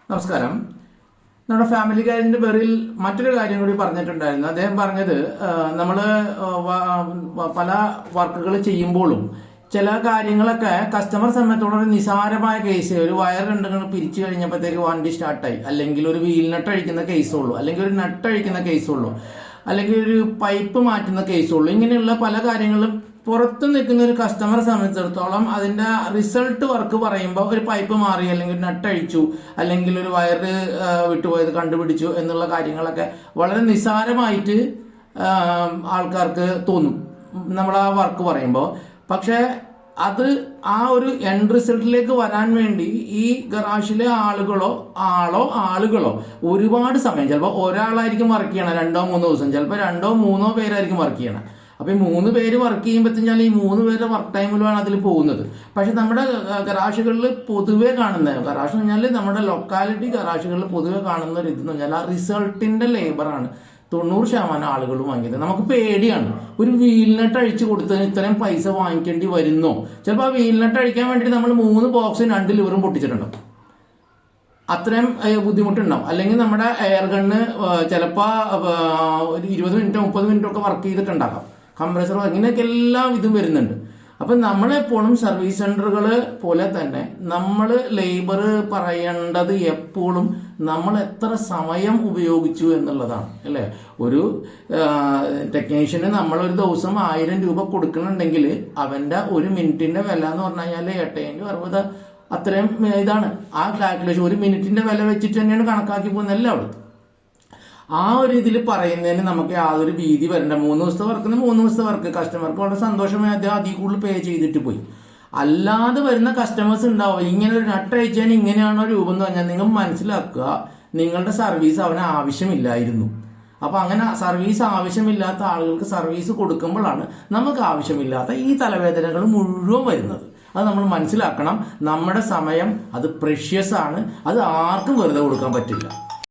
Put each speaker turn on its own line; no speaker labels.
നമസ്കാരം. നമ്മുടെ ഫാമിലി ഗൈഡിന്റെ പേരിൽ മറ്റൊരു കാര്യം കൂടി പറഞ്ഞിട്ടുണ്ടായിരുന്നു. അദ്ദേഹം പറഞ്ഞത് നമ്മൾ പല വർക്കുകൾ ചെയ്യുമ്പോഴും ചില കാര്യങ്ങളൊക്കെ കസ്റ്റമർ സമയത്തോടെ നിസാരമായ കേസ്, ഒരു വയർ രണ്ടുങ്ങൾ പിരിച്ചു കഴിഞ്ഞപ്പോഴത്തേക്ക് വണ്ടി സ്റ്റാർട്ടായി, അല്ലെങ്കിൽ ഒരു വീൽ നട്ട് അഴിക്കുന്ന കേസുള്ളൂ, അല്ലെങ്കിൽ ഒരു നട്ട് അഴിക്കുന്ന കേസുള്ളൂ, അല്ലെങ്കിൽ ഒരു പൈപ്പ് മാറ്റുന്ന കേസുള്ളൂ. ഇങ്ങനെയുള്ള പല കാര്യങ്ങളും പുറത്ത് നിൽക്കുന്ന ഒരു കസ്റ്റമറെ സംബന്ധിച്ചിടത്തോളം അതിന്റെ റിസൾട്ട് വർക്ക് പറയുമ്പോൾ ഒരു പൈപ്പ് മാറി, അല്ലെങ്കിൽ ഒരു നട്ട് അഴിച്ചു, അല്ലെങ്കിൽ ഒരു വയറ് വിട്ടുപോയത് കണ്ടുപിടിച്ചു എന്നുള്ള കാര്യങ്ങളൊക്കെ വളരെ നിസ്സാരമായിട്ട് ആൾക്കാർക്ക് തോന്നും നമ്മൾ ആ വർക്ക് പറയുമ്പോൾ. പക്ഷെ അത് ആ ഒരു എൻഡ് റിസൾട്ടിലേക്ക് വരാൻ വേണ്ടി ഈ ഗറാഷിലെ ആളുകളോ ഒരുപാട് സമയം, ചിലപ്പോൾ ഒരാളായിരിക്കും വർക്ക് ചെയ്യണം 2-3 ദിവസം, ചിലപ്പോൾ 2-3 പേരായിരിക്കും വർക്ക് ചെയ്യണം. അപ്പൊ ഈ 3 പേര് വർക്ക് ചെയ്യുമ്പോഴത്തേക്കാൾ ഈ 3 പേരുടെ വർക്ക് ടൈമിലാണ് അതിൽ പോകുന്നത്. പക്ഷെ നമ്മുടെ ഗറാഷുകളിൽ പൊതുവെ കാണുന്നത്, ഗറാഷ് എന്ന് പറഞ്ഞാൽ നമ്മുടെ ലൊക്കാലിറ്റി ഗറാഷുകളിൽ പൊതുവെ കാണുന്ന ഒരു ഇതെന്ന് പറഞ്ഞാൽ ആ റിസൾട്ടിന്റെ ലേബറാണ് 90% ആളുകളും വാങ്ങിയത്. നമുക്ക് പേടിയാണ്, ഒരു വീൽ നട്ട് അഴിച്ചു കൊടുത്തതിന് ഇത്രയും പൈസ വാങ്ങിക്കേണ്ടി വരുന്നോ? ചിലപ്പോൾ ആ വീൽ നട്ട് അഴിക്കാൻ വേണ്ടിയിട്ട് നമ്മൾ 3 ബോക്സും 2 ലിവറും പൊട്ടിച്ചിട്ടുണ്ടാവും, അത്രയും ബുദ്ധിമുട്ടുണ്ടാവും. അല്ലെങ്കിൽ നമ്മുടെ എയർ ഗണ്ണ് ചിലപ്പോൾ ഒരു 20 മിനിറ്റോ 30 മിനിറ്റോ ഒക്കെ വർക്ക് ചെയ്തിട്ടുണ്ടാകാം, കംപ്രസർ, ഇങ്ങനെയൊക്കെ എല്ലാം ഇതും വരുന്നുണ്ട്. അപ്പം നമ്മളെപ്പോഴും സർവീസ് സെന്ററുകൾ പോലെ തന്നെ നമ്മൾ ലേബർ പറയേണ്ടത് എപ്പോഴും നമ്മൾ എത്ര സമയം ഉപയോഗിച്ചു എന്നുള്ളതാണ്, അല്ലേ? ഒരു ടെക്നീഷ്യന് നമ്മളൊരു ദിവസം 1000 രൂപ കൊടുക്കണമെങ്കിൽ അവൻ്റെ ഒരു മിനിറ്റിന്റെ വില എന്ന് പറഞ്ഞു കഴിഞ്ഞാൽ 8×60 അത്രയും ഇതാണ്. ആ കാൽക്കുലേഷൻ 1 മിനിറ്റിന്റെ വില വെച്ചിട്ട് തന്നെയാണ് കണക്കാക്കി പോകുന്നത് എല്ലാവരും. ആ ഒരു ഇതിൽ പറയുന്നതിന് നമുക്ക് യാതൊരു ഭീതി വരണ്ട. 3 ദിവസത്തെ വർക്കിന് 3 ദിവസത്തെ വർക്ക്, കസ്റ്റമർക്ക് വളരെ സന്തോഷമായി അദ്ദേഹം അതിൽ കൂടുതൽ പേ ചെയ്തിട്ട് പോയി. അല്ലാതെ വരുന്ന കസ്റ്റമേഴ്സ് ഉണ്ടാവും, ഇങ്ങനെ ഒരു നട്ട് അയച്ചാൽ ഇങ്ങനെയാണോ രൂപം എന്ന് പറഞ്ഞാൽ നിങ്ങൾ മനസ്സിലാക്കുക, നിങ്ങളുടെ സർവീസ് അവന് ആവശ്യമില്ലായിരുന്നു. അപ്പൊ അങ്ങനെ സർവീസ് ആവശ്യമില്ലാത്ത ആളുകൾക്ക് സർവീസ് കൊടുക്കുമ്പോഴാണ് നമുക്ക് ആവശ്യമില്ലാത്ത ഈ തലവേദനകൾ മുഴുവൻ വരുന്നത്. അത് നമ്മൾ മനസ്സിലാക്കണം. നമ്മുടെ സമയം അത് പ്രഷ്യസ് ആണ്, അത് ആർക്കും വെറുതെ കൊടുക്കാൻ പറ്റില്ല.